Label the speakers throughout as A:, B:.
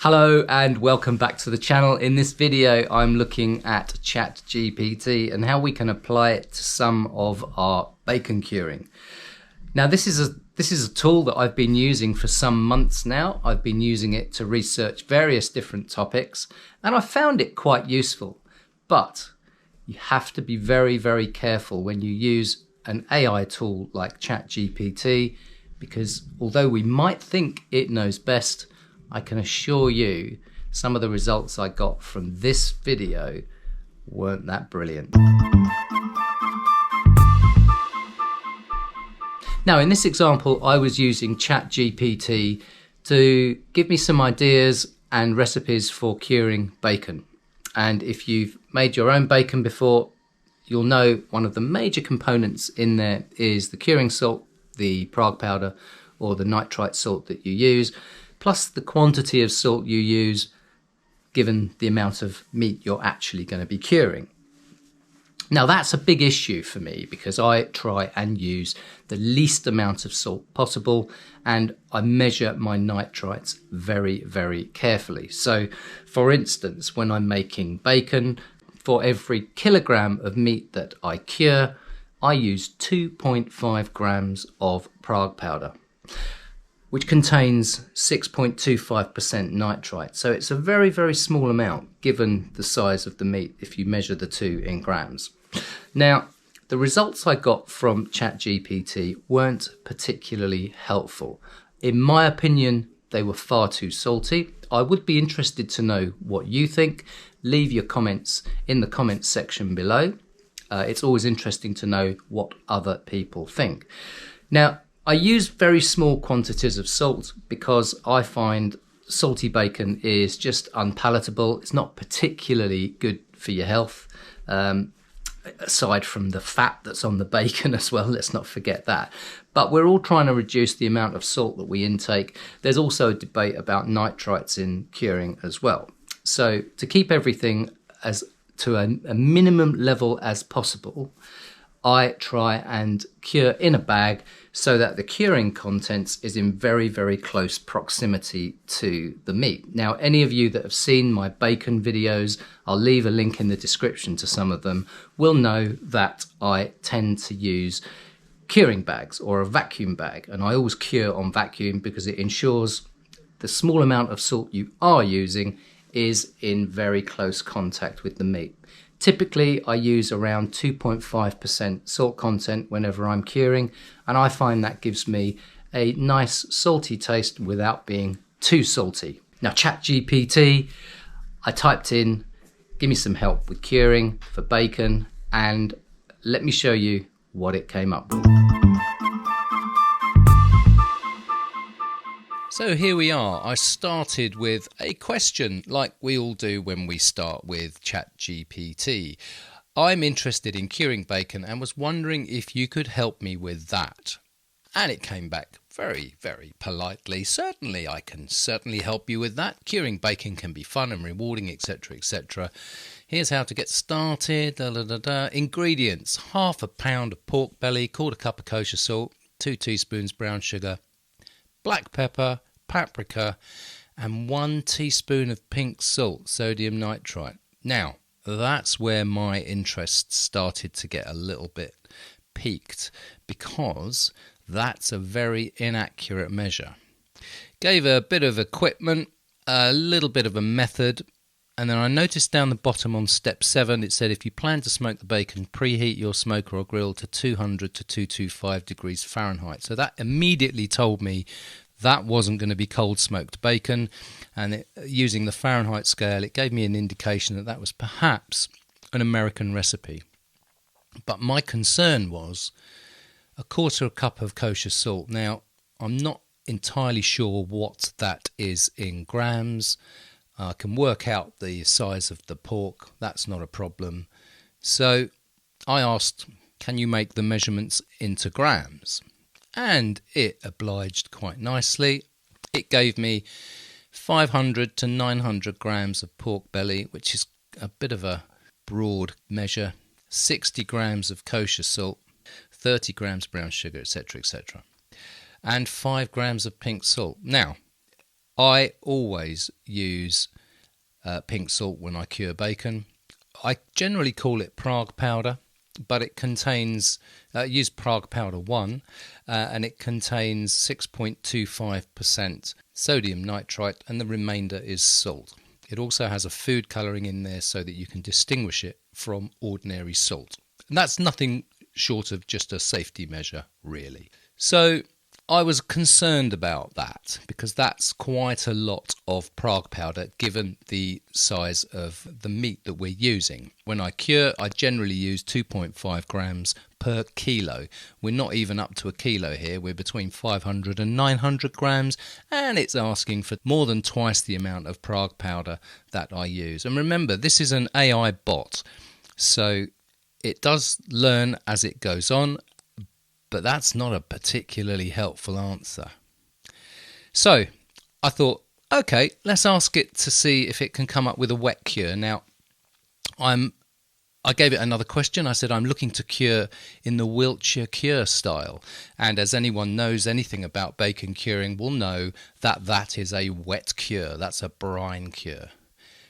A: Hello and welcome back to the channel. In this video I'm looking at CHAT GPT and how we can apply it to some of our bacon curing. Now this is a tool that I've been using for some months now. I've been using it to research various different topics and I found it quite useful. But you have to be very careful when you use an AI tool like CHAT GPT, because although we might think it knows best, I can assure you some of the results I got from this video weren't that brilliant. Now in this example I was using CHAT GPT to give me some ideas and recipes for curing bacon. And if you've made your own bacon before, you'll know one of the major components in there is the curing salt, the Prague powder or the nitrite salt that you use, plus the quantity of salt you use given the amount of meat you're actually going to be curing. Now that's a big issue for me because I try and use the least amount of salt possible and I measure my nitrites very carefully. So for instance, when I'm making bacon, for every kilogram of meat that I cure, I use 2.5 grams of Prague powder, which contains 6.25% nitrite. So it's a very small amount given the size of the meat if you measure the two in grams. Now, the results I got from ChatGPT weren't particularly helpful. In my opinion, they were far too salty. I would be interested to know what you think. Leave your comments in the comments section below. It's always interesting to know what other people think. Now, I use very small quantities of salt because I find salty bacon is just unpalatable. It's not particularly good for your health, aside from the fat that's on the bacon as well. Let's not forget that. But we're all trying to reduce the amount of salt that we intake. There's also a debate about nitrites in curing as well. So to keep everything as to a minimum level as possible, I try and cure in a bag so that the curing contents is in very close proximity to the meat. Now, any of you that have seen my bacon videos, I'll leave a link in the description to some of them, will know that I tend to use curing bags or a vacuum bag. And I always cure on vacuum because it ensures the small amount of salt you are using is in very close contact with the meat. Typically, I use around 2.5% salt content whenever I'm curing, and I find that gives me a nice salty taste without being too salty. Now, ChatGPT, I typed in, give me some help with curing for bacon, and let me show you what it came up with. So here we are. I started with a question like we all do when we start with ChatGPT. I'm interested in curing bacon and was wondering if you could help me with that. And it came back very politely. Certainly, I can certainly help you with that. Curing bacon can be fun and rewarding, etc. Here's how to get started. Ingredients: half a pound of pork belly, quarter cup of kosher salt, 2 teaspoons brown sugar, black pepper, paprika, and 1 teaspoon of pink salt, sodium nitrite. Now, that's where my interest started to get a little bit piqued, because that's a very inaccurate measure. Gave a bit of equipment, a little bit of a method, and then I noticed down the bottom on step 7 it said if you plan to smoke the bacon, preheat your smoker or grill to 200 to 225 degrees Fahrenheit. So that immediately told me that wasn't going to be cold smoked bacon, and using the Fahrenheit scale it gave me an indication that that was perhaps an American recipe. But my concern was a quarter cup of kosher salt. Now, I'm not entirely sure what that is in grams. I can work out the size of the pork, that's not a problem. So I asked, can you make the measurements into grams? And it obliged quite nicely. It gave me 500 to 900 grams of pork belly, which is a bit of a broad measure, 60 grams of kosher salt, 30 grams brown sugar, etc., and 5 grams of pink salt. Now, I always use pink salt when I cure bacon. I generally call it Prague powder, but it contains, use Prague powder 1, and it contains 6.25% sodium nitrite, and the remainder is salt. It also has a food colouring in there so that you can distinguish it from ordinary salt. And that's nothing short of just a safety measure, really. So I was concerned about that because that's quite a lot of Prague powder given the size of the meat that we're using. When I cure, I generally use 2.5 grams per kilo. We're not even up to a kilo here. We're between 500 and 900 grams, and it's asking for more than twice the amount of Prague powder that I use. And remember, this is an AI bot, so it does learn as it goes on, but that's not a particularly helpful answer. So I thought, okay, let's ask it to see if it can come up with a wet cure. Now, I gave it another question. I said, I'm looking to cure in the Wiltshire cure style. And as anyone knows anything about bacon curing will know that that is a wet cure. That's a brine cure.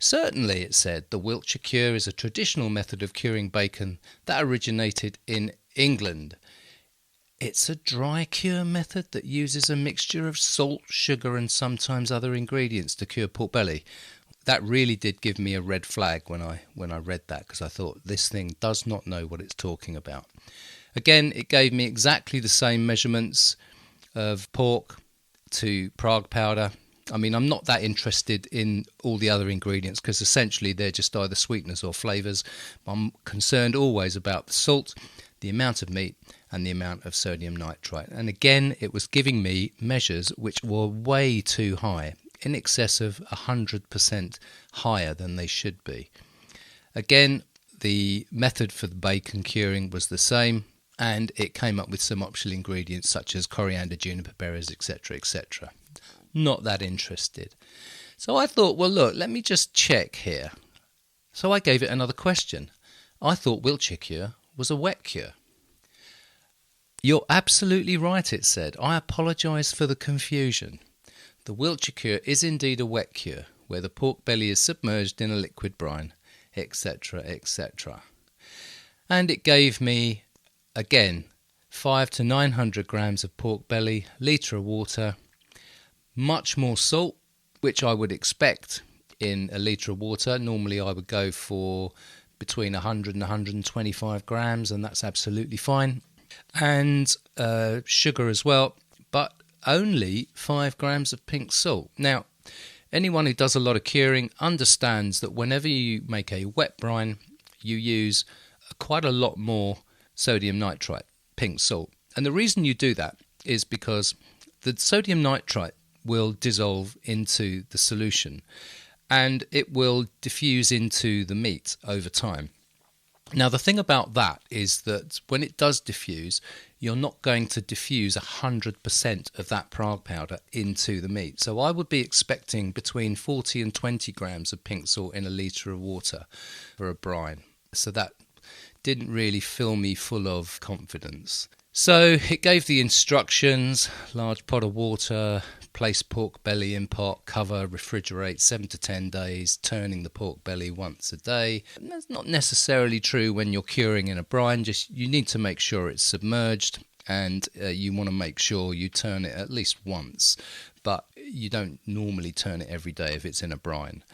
A: Certainly, it said, the Wiltshire cure is a traditional method of curing bacon that originated in England. It's a dry cure method that uses a mixture of salt, sugar and sometimes other ingredients to cure pork belly. That really did give me a red flag when I read that, because I thought this thing does not know what it's talking about. Again, it gave me exactly the same measurements of pork to Prague powder. I mean, I'm not that interested in all the other ingredients because essentially they're just either sweeteners or flavours. I'm concerned always about the salt, the amount of meat and the amount of sodium nitrite. And again, it was giving me measures which were way too high, in excess of 100% higher than they should be. Again, the method for the bacon curing was the same, and it came up with some optional ingredients such as coriander, juniper berries, etc., etc. Not that interested. So I thought, well, look, let me just check here. So I gave it another question. I thought Wiltshire cure was a wet cure. You're absolutely right, it said. I apologise for the confusion. The Wiltshire cure is indeed a wet cure, where the pork belly is submerged in a liquid brine, etc., etc. And it gave me, again, 500 to 900 grams of pork belly, litre of water, much more salt, which I would expect in a litre of water. Normally I would go for between 100 and 125 grams, and that's absolutely fine. And sugar as well, but only 5 grams of pink salt. Now, anyone who does a lot of curing understands that whenever you make a wet brine, you use quite a lot more sodium nitrite, pink salt. And the reason you do that is because the sodium nitrite will dissolve into the solution and it will diffuse into the meat over time. Now, the thing about that is that when it does diffuse, you're not going to diffuse 100% of that Prague powder into the meat. So I would be expecting between 40 and 20 grams of pink salt in a litre of water for a brine. So that didn't really fill me full of confidence. So it gave the instructions: large pot of water, place pork belly in pot, cover, refrigerate 7 to 10 days, turning the pork belly once a day. And that's not necessarily true when you're curing in a brine, just you need to make sure it's submerged, and you want to make sure you turn it at least once, but you don't normally turn it every day if it's in a brine.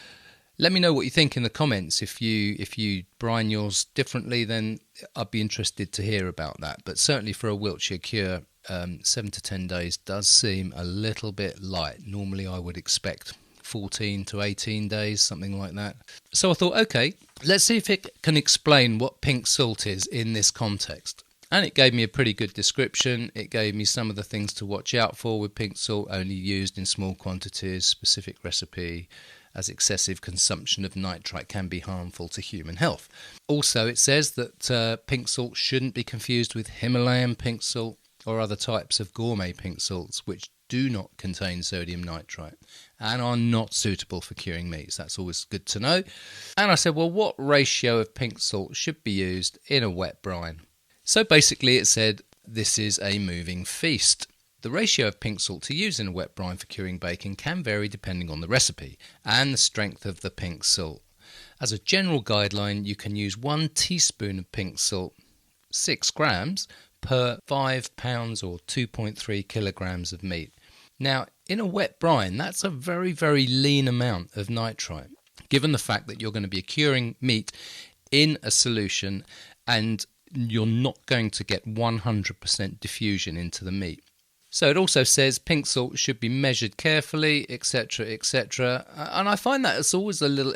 A: Let me know what you think in the comments. If you brine yours differently, then I'd be interested to hear about that. But certainly for a Wiltshire cure, 7 to 10 days does seem a little bit light. Normally I would expect 14 to 18 days, something like that. So I thought, okay, let's see if it can explain what pink salt is in this context. And it gave me a pretty good description. It gave me some of the things to watch out for with pink salt: only used in small quantities, specific recipe, as excessive consumption of nitrite can be harmful to human health. Also, it says that pink salt shouldn't be confused with Himalayan pink salt or other types of gourmet pink salts, which do not contain sodium nitrite and are not suitable for curing meats. That's always good to know. And I said, well, what ratio of pink salt should be used in a wet brine? So basically it said, this is a moving feast. The ratio of pink salt to use in a wet brine for curing bacon can vary depending on the recipe and the strength of the pink salt. As a general guideline, you can use 1 teaspoon of pink salt, 6 grams, per 5 pounds or 2.3 kilograms of meat. Now, in a wet brine, that's a very, very lean amount of nitrite, given the fact that you're going to be curing meat in a solution and you're not going to get 100% diffusion into the meat. So it also says pink salt should be measured carefully, etc., etc. And I find that it's always a little,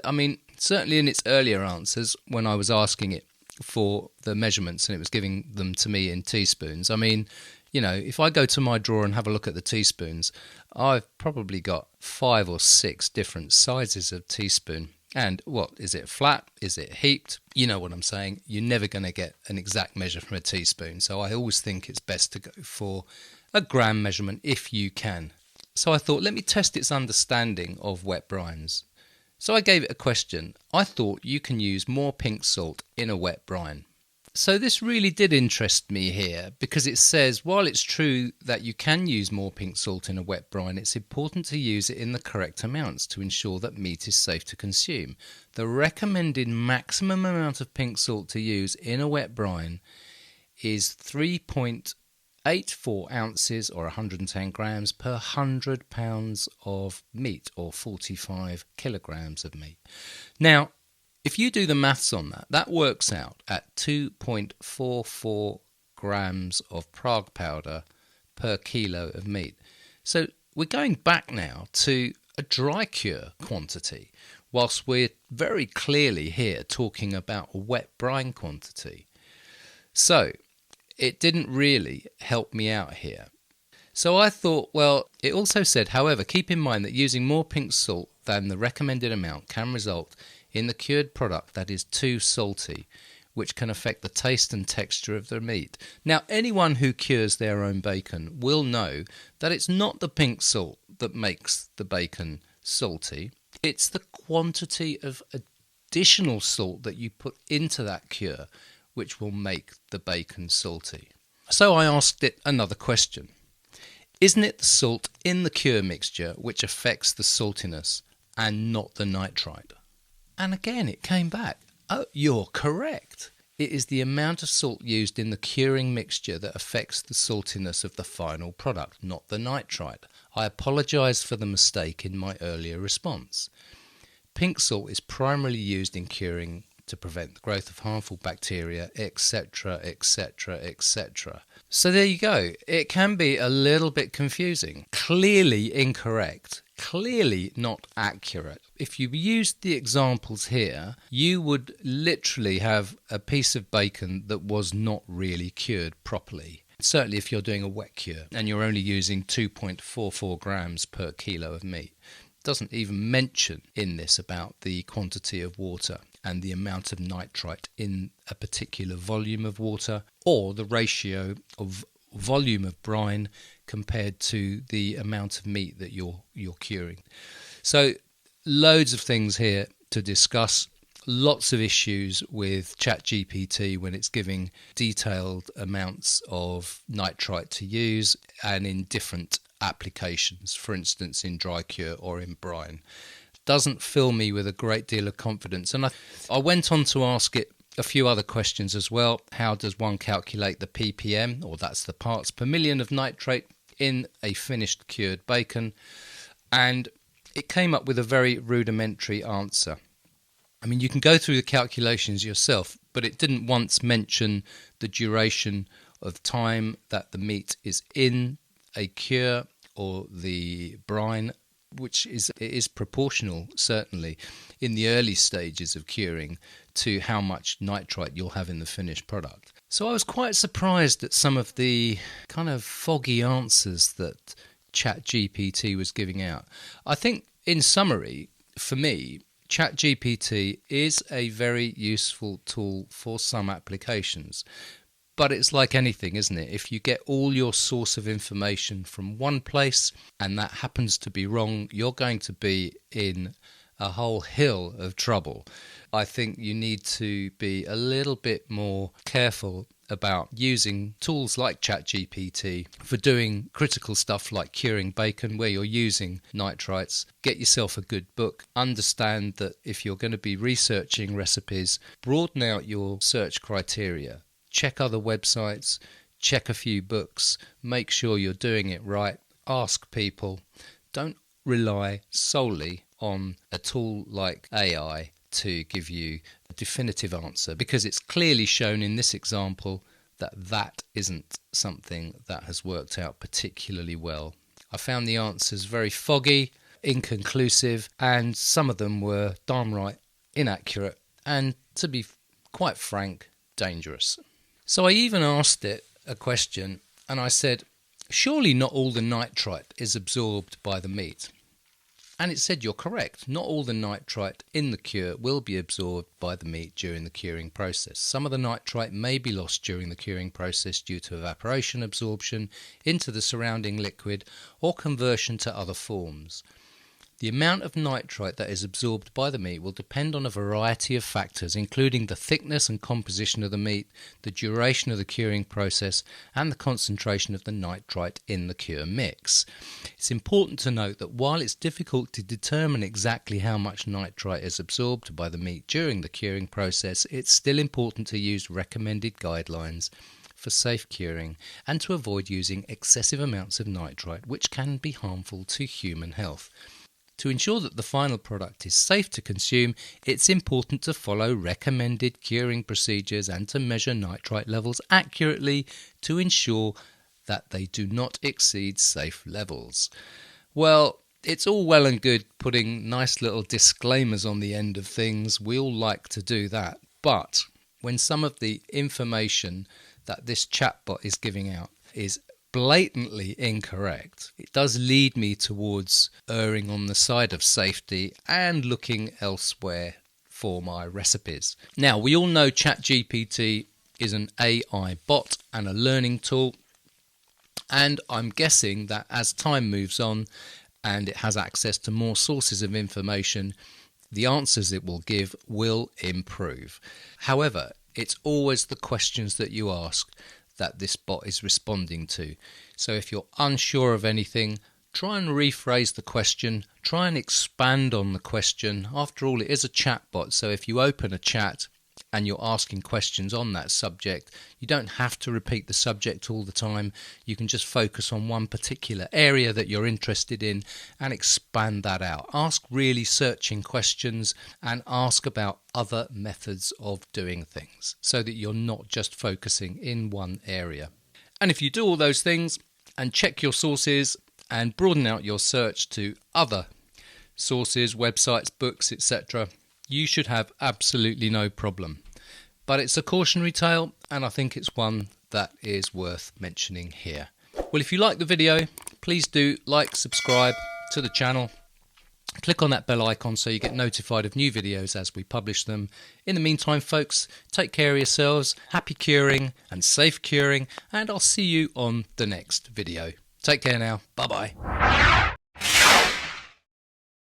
A: certainly in its earlier answers when I was asking it for the measurements and it was giving them to me in teaspoons. If I go to my drawer and have a look at the teaspoons, I've probably got 5 or 6 different sizes of teaspoon. And what, is it flat? Is it heaped? You know what I'm saying. You're never going to get an exact measure from a teaspoon. So I always think it's best to go for a gram measurement if you can. So I thought, let me test its understanding of wet brines. So I gave it a question. I thought you can use more pink salt in a wet brine. So this really did interest me here because it says, while it's true that you can use more pink salt in a wet brine, it's important to use it in the correct amounts to ensure that meat is safe to consume. The recommended maximum amount of pink salt to use in a wet brine is 3.84 ounces or 110 grams per 100 pounds of meat or 45 kilograms of meat. Now, if you do the maths on that, that works out at 2.44 grams of Prague powder per kilo of meat. So we're going back now to a dry cure quantity, whilst we're very clearly here talking about a wet brine quantity. So it didn't really help me out here. So I thought, well, it also said, however, keep in mind that using more pink salt than the recommended amount can result in the cured product that is too salty, which can affect the taste and texture of the meat. Now, anyone who cures their own bacon will know that it's not the pink salt that makes the bacon salty. It's the quantity of additional salt that you put into that cure which will make the bacon salty. So I asked it another question. Isn't it the salt in the cure mixture which affects the saltiness and not the nitrite? And again, it came back. Oh, you're correct. It is the amount of salt used in the curing mixture that affects the saltiness of the final product, not the nitrite. I apologise for the mistake in my earlier response. Pink salt is primarily used in curing to prevent the growth of harmful bacteria, etc., etc., etc. So there you go. It can be a little bit confusing. Clearly incorrect. Clearly not accurate. If you used the examples here, you would literally have a piece of bacon that was not really cured properly. Certainly if you're doing a wet cure and you're only using 2.44 grams per kilo of meat. It doesn't even mention in this about the quantity of water and the amount of nitrite in a particular volume of water or the ratio of volume of brine compared to the amount of meat that you're curing. So loads of things here to discuss, lots of issues with CHAT GPT when it's giving detailed amounts of nitrite to use and in different applications, for instance in dry cure or in brine. Doesn't fill me with a great deal of confidence. And I went on to ask it a few other questions as well. How does one calculate the ppm, or that's the parts per million of nitrate in a finished cured bacon? And it came up with a very rudimentary answer. I mean, you can go through the calculations yourself, but it didn't once mention the duration of time that the meat is in a cure or the brine, which is proportional, certainly, in the early stages of curing to how much nitrite you'll have in the finished product. So I was quite surprised at some of the kind of foggy answers that CHAT GPT was giving out. I think, in summary, for me, CHAT GPT is a very useful tool for some applications. But it's like anything, isn't it? If you get all your source of information from one place and that happens to be wrong, you're going to be in a whole hill of trouble. I think you need to be a little bit more careful about using tools like CHAT GPT for doing critical stuff like curing bacon where you're using nitrites. Get yourself a good book. Understand that if you're going to be researching recipes, broaden out your search criteria. Check other websites, check a few books, make sure you're doing it right. Ask people. Don't rely solely on a tool like AI to give you a definitive answer, because it's clearly shown in this example that that isn't something that has worked out particularly well. I found the answers very foggy, inconclusive, and some of them were downright inaccurate and, to be quite frank, dangerous. So I even asked it a question and I said, surely not all the nitrite is absorbed by the meat. And it said, you're correct. Not all the nitrite in the cure will be absorbed by the meat during the curing process. Some of the nitrite may be lost during the curing process due to evaporation, absorption into the surrounding liquid, or conversion to other forms. The amount of nitrite that is absorbed by the meat will depend on a variety of factors, including the thickness and composition of the meat, the duration of the curing process, and the concentration of the nitrite in the cure mix. It's important to note that while it's difficult to determine exactly how much nitrite is absorbed by the meat during the curing process, it's still important to use recommended guidelines for safe curing and to avoid using excessive amounts of nitrite, which can be harmful to human health. To ensure that the final product is safe to consume, it's important to follow recommended curing procedures and to measure nitrite levels accurately to ensure that they do not exceed safe levels. Well, it's all well and good putting nice little disclaimers on the end of things. We all like to do that. But when some of the information that this chatbot is giving out is blatantly incorrect, it does lead me towards erring on the side of safety and looking elsewhere for my recipes. Now, we all know CHAT GPT is an AI bot and a learning tool, and I'm guessing that as time moves on and it has access to more sources of information, the answers it will give will improve. However, it's always the questions that you ask that this bot is responding to. So if you're unsure of anything, try and rephrase the question, try and expand on the question. After all, it is a chat bot, so if you open a chat and you're asking questions on that subject, you don't have to repeat the subject all the time. You can just focus on one particular area that you're interested in and expand that out. Ask really searching questions and ask about other methods of doing things so that you're not just focusing in one area. And if you do all those things and check your sources and broaden out your search to other sources, websites, books, etc., you should have absolutely no problem. But it's a cautionary tale, and I think it's one that is worth mentioning here. Well, if you like the video, please do like, subscribe to the channel. Click on that bell icon so you get notified of new videos as we publish them. In the meantime, folks, take care of yourselves, happy curing and safe curing, and I'll see you on the next video. Take care now. Bye-bye.